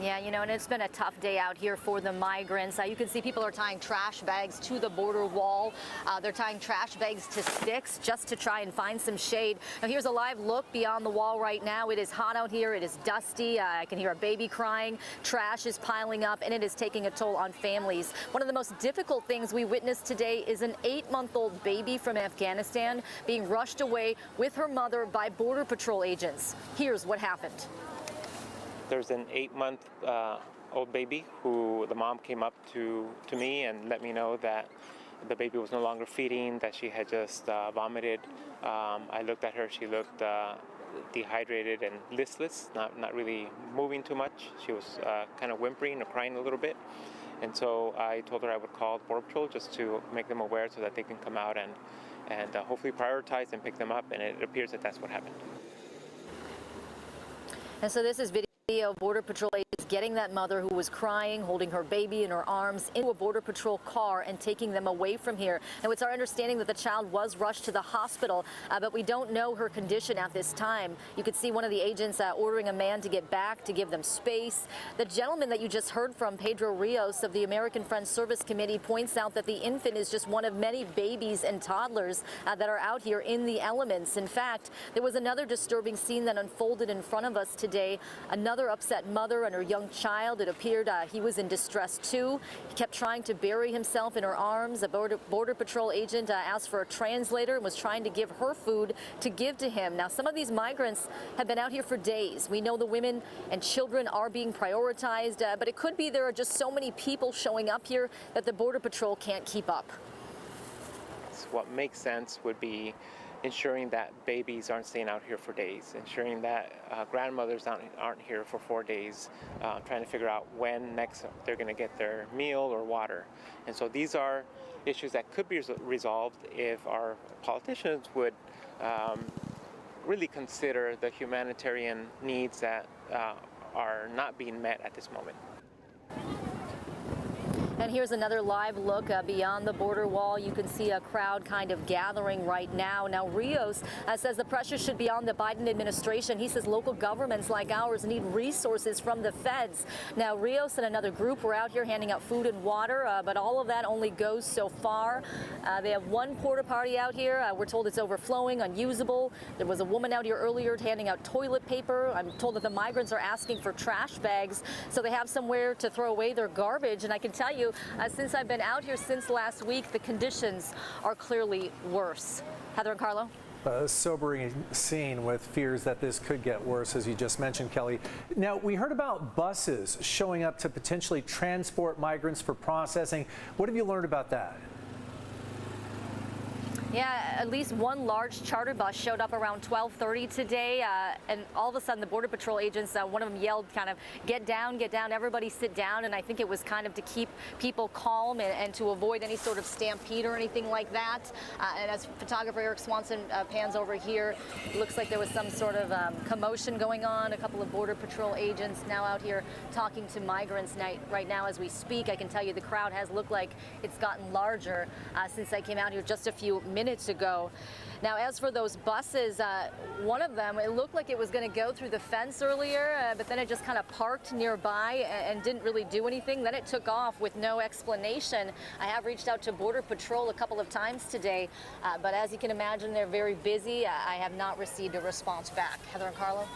Yeah, you know, and it's been a tough day out here for the migrants. You can see people are tying trash bags to the border wall. They're tying trash bags to sticks just to try and find some shade. Now, here's a live look beyond the wall right now. It is hot out here. It is dusty. I can hear a baby crying. Trash is piling up, and it is taking a toll on families. One of the most difficult things we witnessed today is an 8-month-old baby from Afghanistan being rushed away with her mother by Border Patrol agents. Here's what happened. There's an 8-month-old baby who the mom came up to me and let me know that the baby was no longer feeding, that she had just vomited. I looked at her. She looked dehydrated and listless, not really moving too much. She was kind of whimpering or crying a little bit. And so I told her I would call Border Patrol just to make them aware so that they can come out and hopefully prioritize and pick them up. And it appears that that's what happened. And so this is video of Border Patrol agents getting that mother who was crying, holding her baby in her arms, into a Border Patrol car and taking them away from here. Now, it's our understanding that the child was rushed to the hospital, but we don't know her condition at this time. You could see one of the agents ordering a man to get back, to give them space. The gentleman that you just heard from, Pedro Rios of the American Friends Service Committee, points out that the infant is just one of many babies and toddlers that are out here in the elements. In fact, there was another disturbing scene that unfolded in front of us today. Another upset mother and her young child. It appeared he was in distress too. He kept trying to bury himself in her arms. A Border Patrol agent asked for a translator and was trying to give her food to give to him. Now, some of these migrants have been out here for days. We know the women and children are being prioritized, but it could be there are just so many people showing up here that the Border Patrol can't keep up. What makes sense would be ensuring that babies aren't staying out here for days, ensuring that grandmothers aren't here for 4 days, trying to figure out when next they're going to get their meal or water. And so these are issues that could be resolved if our politicians would really consider the humanitarian needs that are not being met at this moment. And here's another live look beyond the border wall. You can see a crowd kind of gathering right now. Now, Rios says the pressure should be on the Biden administration. He says local governments like ours need resources from the feds. Now, Rios and another group were out here handing out food and water, but all of that only goes so far. They have one porta potty out here. We're told it's overflowing, unusable. There was a woman out here earlier handing out toilet paper. I'm told that the migrants are asking for trash bags so they have somewhere to throw away their garbage. And I can tell you, since I've been out here since last week, the conditions are clearly worse. Heather and Carlo? A sobering scene with fears that this could get worse, as you just mentioned, Kelly. Now, we heard about buses showing up to potentially transport migrants for processing. What have you learned about that? Yeah, at least one large charter bus showed up around 12:30 today, and all of a sudden the Border Patrol agents, one of them yelled kind of, get down, everybody sit down, and I think it was kind of to keep people calm and to avoid any sort of stampede or anything like that. And as photographer Eric Swanson pans over here, it looks like there was some sort of commotion going on. A couple of Border Patrol agents now out here talking to migrants right now as we speak. I can tell you the crowd has looked like it's gotten larger since I came out here just a few minutes ago. Now, as for those buses, one of them, it looked like it was going to go through the fence earlier, but then it just kind of parked nearby and didn't really do anything. Then it took off with no explanation. I have reached out to Border Patrol a couple of times today, but as you can imagine, they're very busy. I have not received a response back. Heather and Carlo?